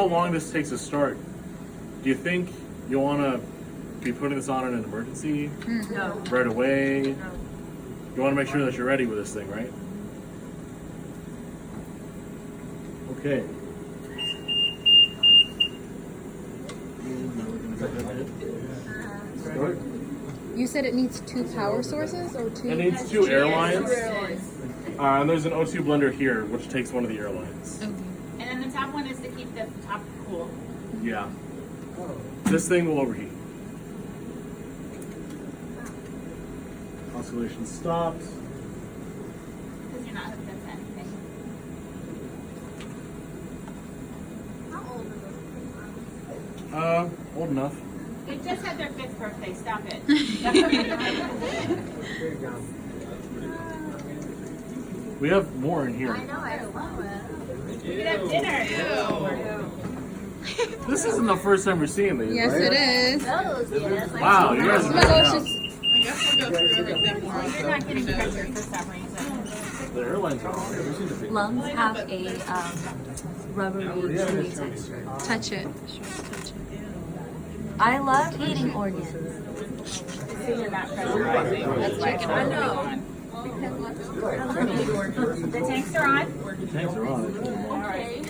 how long this takes to start, do you think you want to be putting this on in an emergency? No. Right away? No. You want to make sure that you're ready with this thing, right? Okay. Start. You said it needs 2 power sources or 2? It needs 2 air lines. And there's an O2 blender here, which takes one of the air lines. Okay. And then the top one is to keep the top cool. Yeah. This thing will overheat. Oscillation stopped. Because you're not hooked up to anything. How old are those? Old enough. They just had their 5th birthday. Stop it. We have more in here. I know, I love it. We could have dinner. This isn't the first time we're seeing these, Yes, right? it is. Those, yes. Wow, you guys Oh are my missing gosh, out. it's, I guess we'll go through everything more. You're not getting pressure for some reason. The airlines are on. Lungs have a rubbery chewy texture. touch it. I love eating organs. So you're not pressurizing. That's why it's I know. on. The tanks are on? Tanks are on. All right.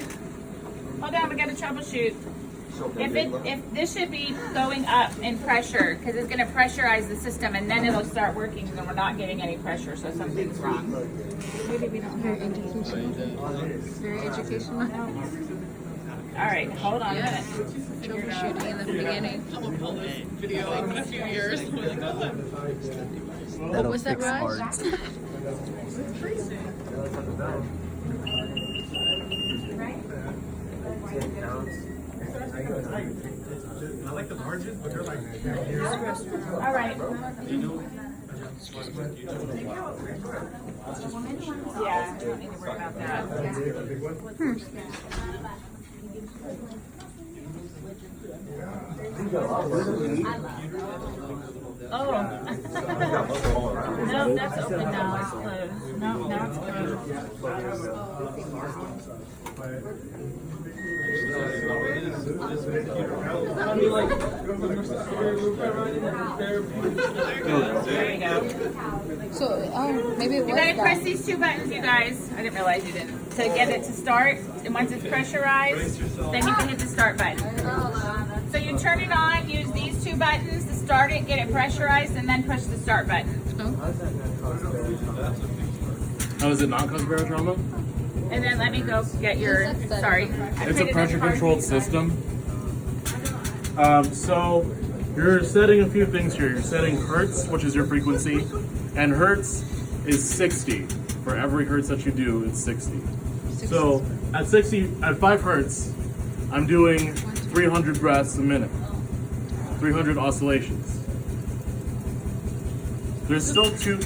Hold on, we got to troubleshoot. If this should be going up in pressure, because it's going to pressurize the system, and then it'll start working, and we're not getting any pressure, so something's wrong. Maybe we don't very educational. Very educational. All right, hold on a minute. Troubleshooting in the beginning. We'll pull this video up in a few years. What was that, Raj? I like the margins, but they're like. All right. Yeah, I don't need to worry about that. Oh. No, that's open now. It's closed. No, now it's closed. There you go. So, maybe it was You gotta press that. these 2 buttons, you guys. I didn't realize you didn't. To get it to start, and once it's pressurized, then you can hit the start button. So you turn it on, use these 2 buttons to start it, get it pressurized, and then push the start button. How does it not cause barotrauma? And then let me go get your, sorry. It's a pressure controlled system. So you're setting a few things here. You're setting hertz, which is your frequency, and hertz is 60. For every hertz that you do, it's 60. So at 5 hertz, I'm doing 300 breaths a minute, 300 oscillations. There's still 2.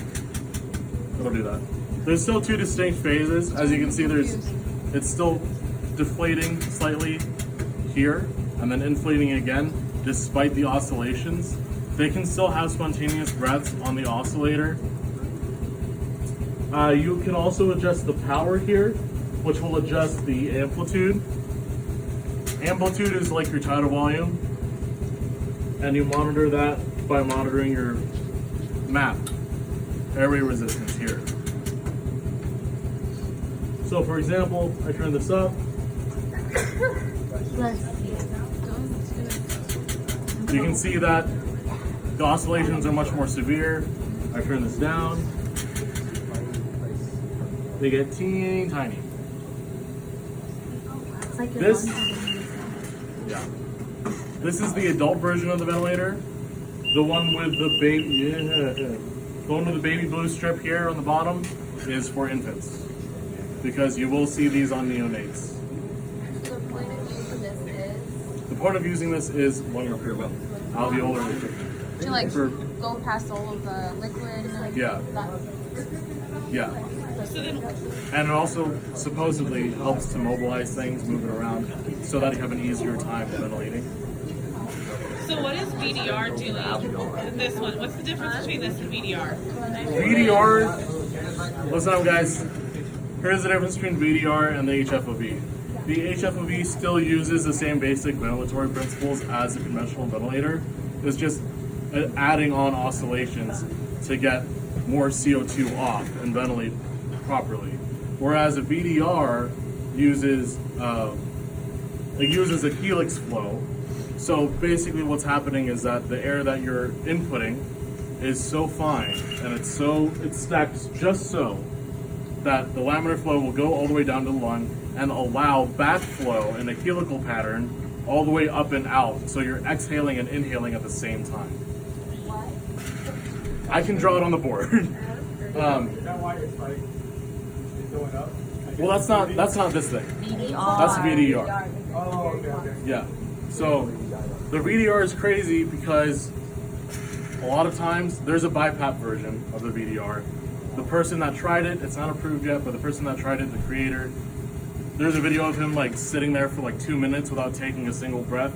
It'll do that. There's still 2 distinct phases. As you can see, it's still deflating slightly here and then inflating again despite the oscillations. They can still have spontaneous breaths on the oscillator. You can also adjust the power here, which will adjust the amplitude. Amplitude is like your tidal volume, and you monitor that by monitoring your MAP, airway resistance here. So for example, I turn this up. You can see that the oscillations are much more severe. I turn this down. They get teeny tiny. This, yeah. This is the adult version of the ventilator. The one with the baby, the one with the baby blue strip here on the bottom is for infants, because you will see these on neonates. So the point of using this is The point of using this is alveolar. to like go past all of the liquid and like Yeah. that. Yeah. And it also supposedly helps to mobilize things, move it around, so that you have an easier time ventilating. So what is VDR doing? This one. What's the difference between this and VDR? VDR, listen up guys, here's the difference between VDR and the Hfov. The Hfov still uses the same basic ventilatory principles as a conventional ventilator. It's just adding on oscillations to get more CO2 off and ventilate properly. Whereas a VDR uses a helix flow. So basically what's happening is that the air that you're inputting is so fine and it's stacked just so that the laminar flow will go all the way down to the lung and allow backflow in a helical pattern all the way up and out. So you're exhaling and inhaling at the same time. I can draw it on the board. Is that why it's like it's going up? Well, that's not this thing. VDR. That's VDR. Oh, okay. Yeah. So the VDR is crazy because a lot of times there's a BiPAP version of the VDR. The person that tried it, it's not approved yet, but the person that tried it, the creator, there's a video of him like sitting there for like 2 minutes without taking a single breath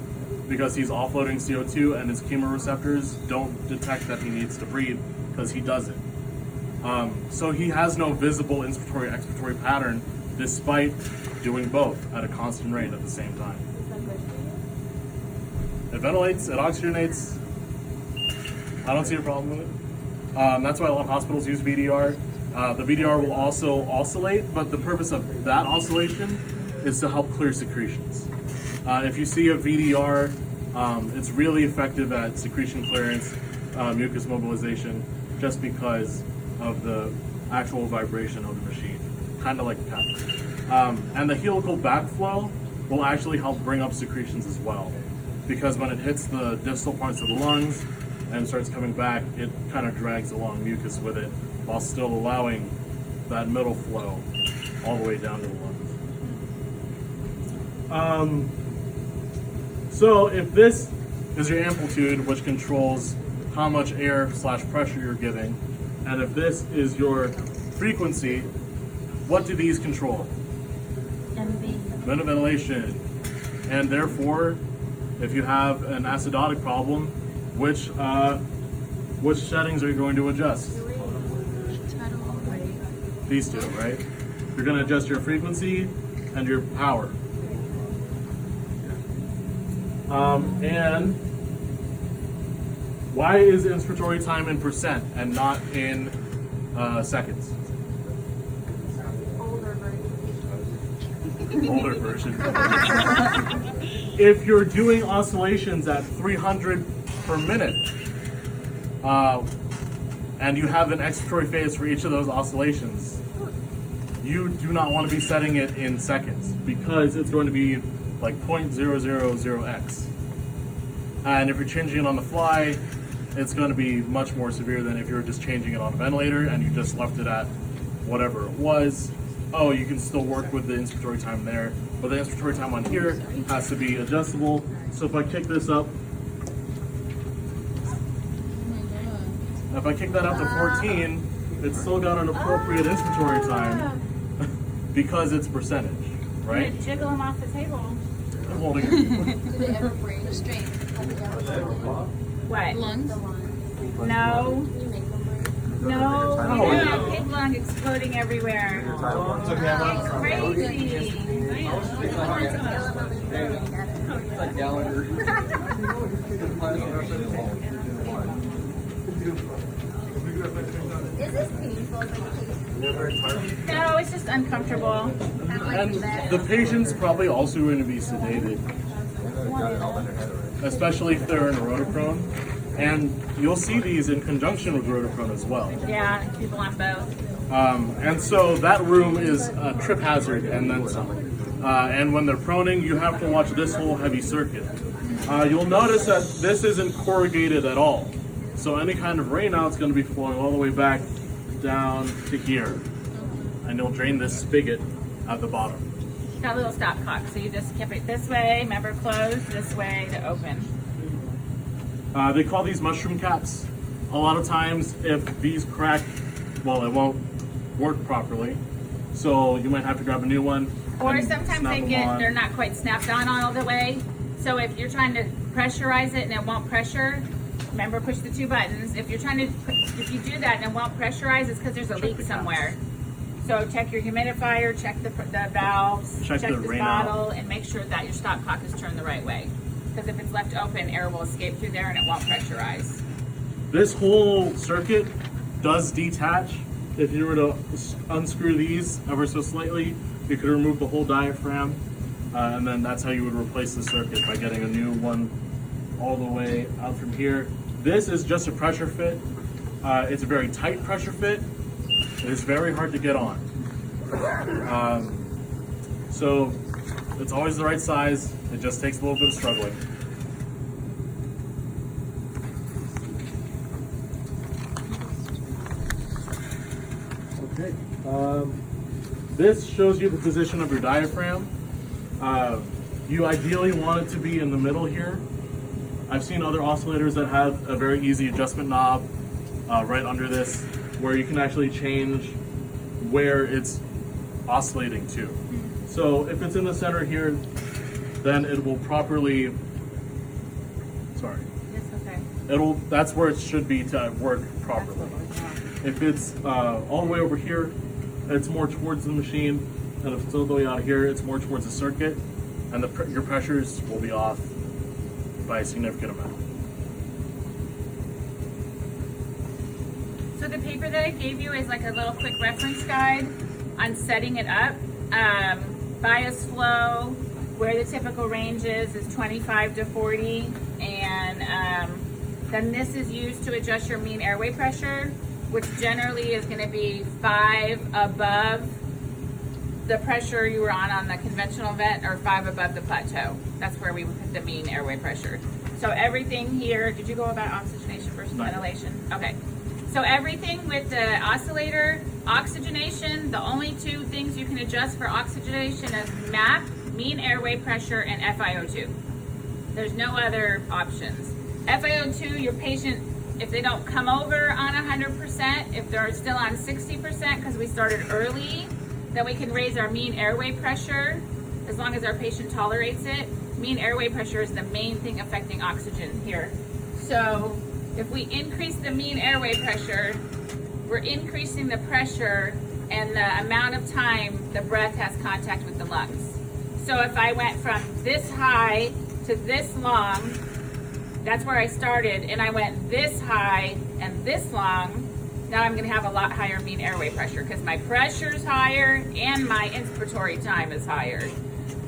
because he's offloading CO2 and his chemoreceptors don't detect that he needs to breathe because he doesn't. So he has no visible inspiratory-expiratory pattern despite doing both at a constant rate at the same time. It ventilates, it oxygenates. I don't see a problem with it. That's why a lot of hospitals use VDR. The VDR will also oscillate, but the purpose of that oscillation is to help clear secretions. If you see a VDR, it's really effective at secretion clearance, mucus mobilization, just because of the actual vibration of the machine, kind of like a catheter. And the helical backflow will actually help bring up secretions as well, because when it hits the distal parts of the lungs and starts coming back, it kind of drags along mucus with it while still allowing that middle flow all the way down to the lungs. So if this is your amplitude, which controls how much air/pressure you're giving, and if this is your frequency, what do these control? Ventilation. And therefore, if you have an acidotic problem, which settings are you going to adjust? These two, right? You're going to adjust your frequency and your power. And why is inspiratory time in percent and not in seconds? Older version. If you're doing oscillations at 300 per minute, and you have an expiratory phase for each of those oscillations, you do not want to be setting it in seconds because it's going to be like 0.000x. And if you're changing it on the fly, it's going to be much more severe than if you're just changing it on a ventilator and you just left it at whatever it was. Oh, you can still work with the inspiratory time there, but the inspiratory time on here has to be adjustable. So if I kick this up, if I kick that up to 14, it's still got an appropriate inspiratory time because it's percentage, right? I'm gonna jiggle them off the table. I'm holding it. Do they ever break straight? What? Lungs? No. Can you make them break? No, Oh, we yeah. don't have pig lung exploding everywhere. It's crazy. Is this painful? No, it's just uncomfortable. And the patient's probably also going to be sedated, especially if they're neuroprone. And you'll see these in conjunction with rotoprone as well. Yeah, people on both. And so that room is a trip hazard and then some. And when they're proning, you have to watch this whole heavy circuit. You'll notice that this isn't corrugated at all. So any kind of rain out's going to be flowing all the way back down to here. And you'll drain this spigot at the bottom. Got a little stopcock, so you just keep it this way, remember close, this way to open. They call these mushroom caps. A lot of times, if these crack, well, it won't work properly. So you might have to grab a new one. Or and sometimes snap them on. they're not quite snapped on all the way. So if you're trying to pressurize it and it won't pressure, remember push the two buttons. If you do that and it won't pressurize, it's because there's a leak somewhere. So check your humidifier, check the valves, Check the the rain bottle, and make sure that your stopcock is turned the right way. Because if it's left open, air will escape through there and it won't pressurize. This whole circuit does detach. If you were to unscrew these ever so slightly, you could remove the whole diaphragm, and then that's how you would replace the circuit, by getting a new one all the way out from here. This is just a pressure fit. It's a very tight pressure fit. It is very hard to get on. So it's always the right size. It just takes a little bit of struggling. Okay. This shows you the position of your diaphragm. You ideally want it to be in the middle here. I've seen other oscillators that have a very easy adjustment knob right under this, where you can actually change where it's oscillating to. So if it's in the center here, then it will properly, sorry, It's okay. that's where it should be to work properly. If it's all the way over here, it's more towards the machine, and if it's all the way out here, it's more towards the circuit, and your pressures will be off by a significant amount. So the paper that I gave you is like a little quick reference guide on setting it up. Bias flow, where the typical range is 25 to 40, and then this is used to adjust your mean airway pressure, which generally is going to be 5 above the pressure you were on the conventional vent, or 5 above the plateau. That's where we would put the mean airway pressure. So everything here, did you go about oxygenation versus ventilation? Okay. So everything with the oscillator, oxygenation, the only 2 things you can adjust for oxygenation is MAP, mean airway pressure, and FiO2. There's no other options. FiO2, your patient, if they don't come over on 100%, if they're still on 60%, because we started early, then we can raise our mean airway pressure as long as our patient tolerates it. Mean airway pressure is the main thing affecting oxygen here. So if we increase the mean airway pressure, we're increasing the pressure and the amount of time the breath has contact with the lungs. So if I went from this high to this long, that's where I started, and I went this high and this long, now I'm going to have a lot higher mean airway pressure because my pressure is higher and my inspiratory time is higher.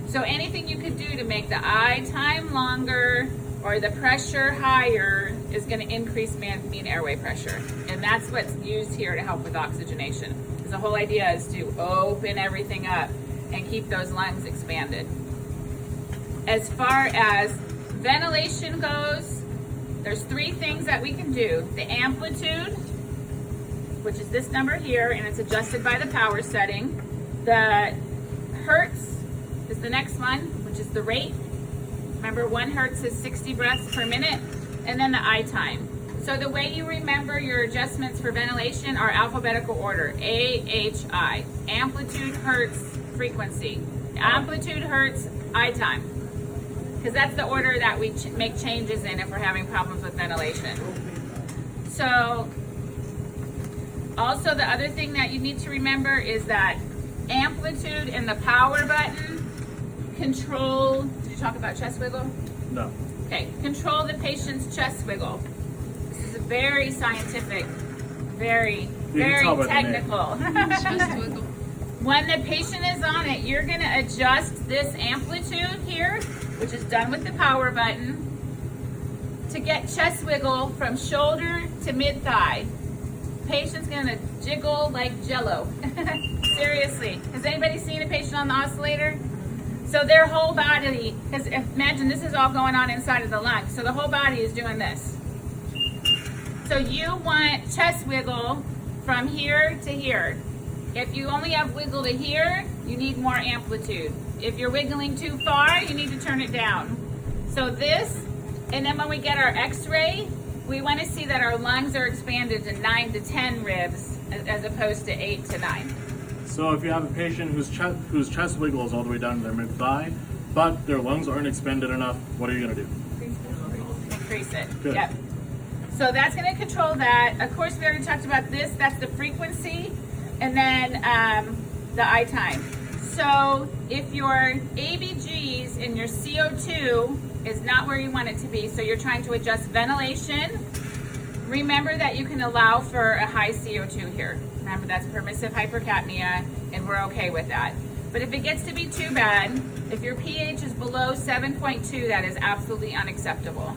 So anything you could do to make the I time longer or the pressure higher is going to increase mean airway pressure. And that's what's used here to help with oxygenation. Because the whole idea is to open everything up and keep those lungs expanded. As far as ventilation goes, there's 3 things that we can do. The amplitude, which is this number here, and it's adjusted by the power setting. The hertz is the next one, which is the rate. Remember, 1 hertz is 60 breaths per minute. And then the I time. So the way you remember your adjustments for ventilation are alphabetical order. A-H-I. Amplitude, hertz, frequency. Amplitude, hertz, I time. Because that's the order that we make changes in if we're having problems with ventilation. So also the other thing that you need to remember is that amplitude in the power button control, did you talk about chest wiggle? No. Okay, control the patient's chest wiggle. This is very scientific, very technical. When the patient is on it, you're going to adjust this amplitude here, which is done with the power button, to get chest wiggle from shoulder to mid-thigh. Patient's going to jiggle like jello. Seriously. Has anybody seen a patient on the oscillator? So their whole body, because imagine this is all going on inside of the lungs, so the whole body is doing this. So you want chest wiggle from here to here. If you only have wiggle to here, you need more amplitude. If you're wiggling too far, you need to turn it down. So this, and then when we get our x-ray, we want to see that our lungs are expanded to 9 to 10 ribs as opposed to 8 to 9. So if you have a patient whose chest wiggle is all the way down to their mid-thigh, but their lungs aren't expanded enough, what are you going to do? Increase it. Good. Yep. So that's going to control that. Of course, we already talked about this. That's the frequency. And then the I time. So if your ABGs and your CO2 is not where you want it to be, so you're trying to adjust ventilation, remember that you can allow for a high CO2 here. Remember, that's permissive hypercapnia, and we're okay with that. But if it gets to be too bad, if your pH is below 7.2, that is absolutely unacceptable.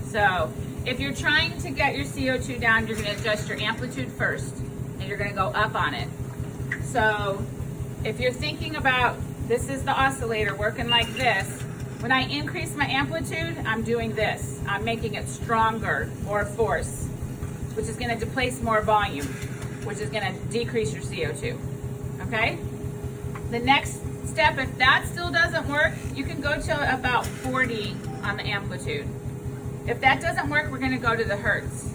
So if you're trying to get your CO2 down, you're going to adjust your amplitude first, and you're going to go up on it. So if you're thinking about, this is the oscillator working like this, when I increase my amplitude, I'm doing this. I'm making it stronger, more force, which is going to displace more volume, which is going to decrease your CO2. Okay? The next step, if that still doesn't work, you can go to about 40 on the amplitude. If that doesn't work, we're going to go to the hertz,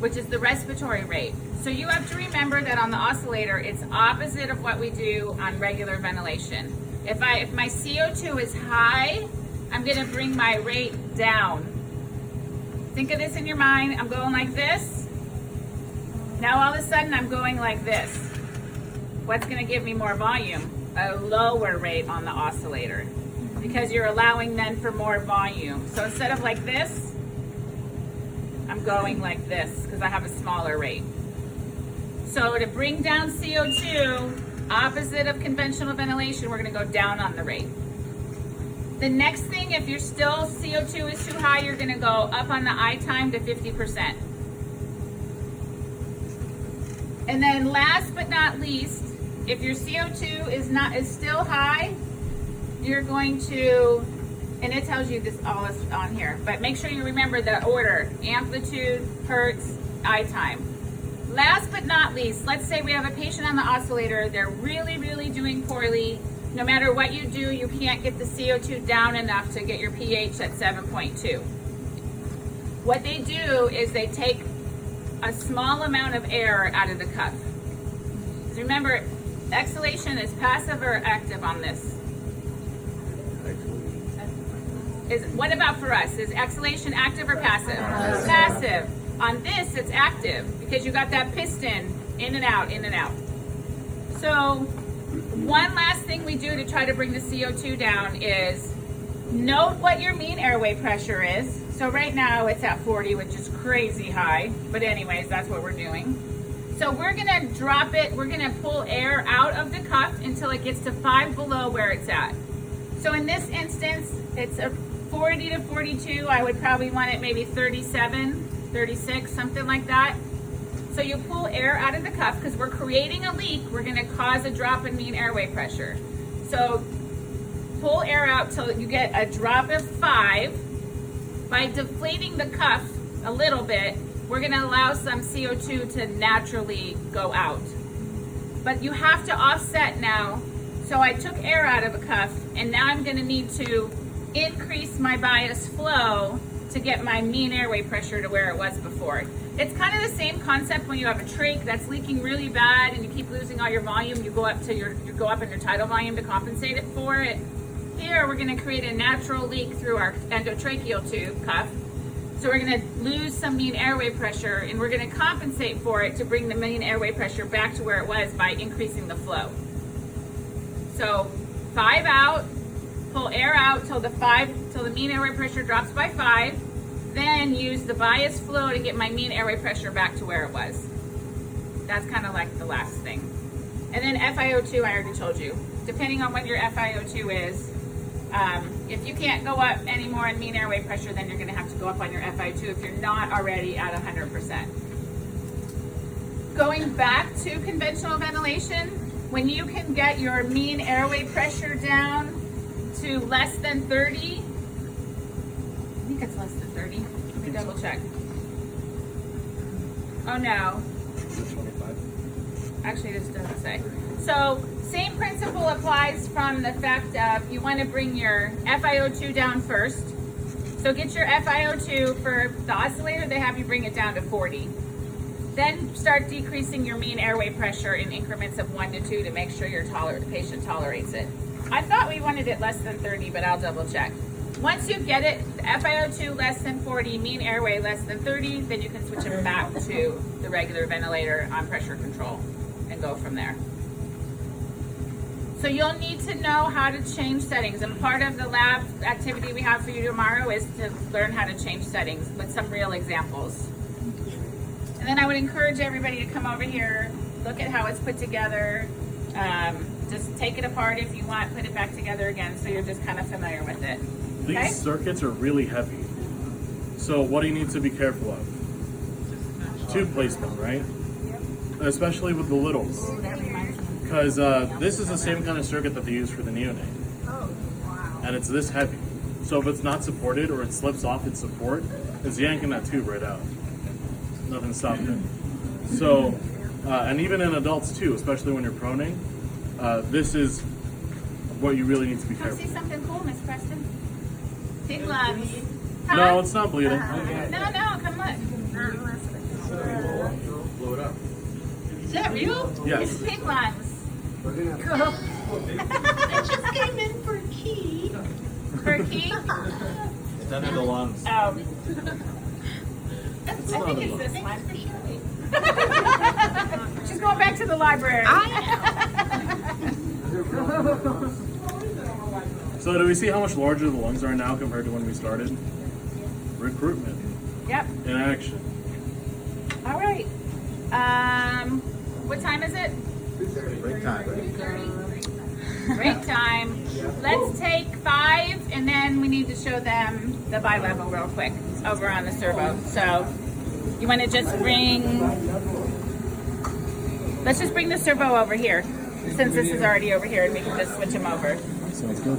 which is the respiratory rate. So you have to remember that on the oscillator, it's opposite of what we do on regular ventilation. If my CO2 is high, I'm going to bring my rate down. Think of this in your mind. I'm going like this. Now all of a sudden I'm going like this. What's going to give me more volume? A lower rate on the oscillator, because you're allowing then for more volume. So instead of like this, I'm going like this because I have a smaller rate. So to bring down CO2, opposite of conventional ventilation, we're going to go down on the rate. The next thing, if you're still CO2 is too high, you're going to go up on the I time to 50%. And then last but not least, if your CO2 is still high, you're going to, and it tells you this all is on here, but make sure you remember the order: amplitude, hertz, I time. Last but not least, let's say we have a patient on the oscillator, they're really, really doing poorly. No matter what you do, you can't get the CO2 down enough to get your pH at 7.2. What they do is they take a small amount of air out of the cuff. Remember, exhalation is passive or active on this? What about for us? Is exhalation active or passive? Passive. On this, it's active because you got that piston in and out, in and out. So one last thing we do to try to bring the CO2 down is note what your mean airway pressure is. So right now it's at 40, which is crazy high. But anyways, that's what we're doing. So we're gonna drop it, we're gonna pull air out of the cuff until it gets to 5 below where it's at. So in this instance, it's a 40 to 42. I would probably want it maybe 37, 36, something like that. So you pull air out of the cuff because we're creating a leak. We're gonna cause a drop in mean airway pressure. So pull air out till you get a drop of 5. By deflating the cuff a little bit, we're gonna allow some CO2 to naturally go out. But you have to offset now. So I took air out of a cuff, and now I'm gonna need to increase my bias flow to get my mean airway pressure to where it was before. It's kind of the same concept when you have a trach that's leaking really bad and you keep losing all your volume. You go up in your tidal volume to compensate it for it. Here we're going to create a natural leak through our endotracheal tube cuff. So we're going to lose some mean airway pressure, and we're going to compensate for it to bring the mean airway pressure back to where it was by increasing the flow. So 5 out, pull air out till the mean airway pressure drops by 5. Then use the bias flow to get my mean airway pressure back to where it was. That's kind of like the last thing. And then FiO2, I already told you. Depending on what your FiO2 is, if you can't go up anymore in mean airway pressure, then you're going to have to go up on your FiO2 if you're not already at 100%. Going back to conventional ventilation, when you can get your mean airway pressure down to less than 30, I think it's less than 30. Let me double check. Oh no. Actually, this doesn't say. So same principle applies from the fact of you want to bring your FiO2 down first. So get your FiO2 for the oscillator, they have you bring it down to 40. Then start decreasing your mean airway pressure in increments of 1 to 2 to make sure your patient tolerates it. I thought we wanted it less than 30, but I'll double check. Once you get it, the FiO2 less than 40, mean airway less than 30, then you can switch it back to the regular ventilator on pressure control. then go from there. So you'll need to know how to change settings, and part of the lab activity we have for you tomorrow is to learn how to change settings with some real examples. And then I would encourage everybody to come over here, look at how it's put together. Just take it apart if you want, put it back together again so you're just kind of familiar with it. Okay? These circuits are really heavy. So what do you need to be careful of? Tube placement, right? Especially with the littles. Because this is the same kind of circuit that they use for the neonate. And it's this heavy. So if it's not supported or it slips off its support, it's yanking that tube right out. Nothing stopped it. So, and even in adults too, especially when you're proning, this is what you really need to be Come careful. see something cool, Miss Preston. Pig lungs. No, it's not bleeding. No, come look. Blow it up. Is that real? Yes. It's pig lungs. I just came in for a key. For a key? It's under the lungs. I It's think not it's a this lung. one. She's going back to the library. So do we see how much larger the lungs are now compared to when we started? Recruitment Yep. in action. All right. What time is it? Break time. Break time. Let's take 5, and then we need to show them the bi-level real quick over on the servo. So you want to just let's just bring the servo over here, since this is already over here, and we can just switch them over. Sounds good.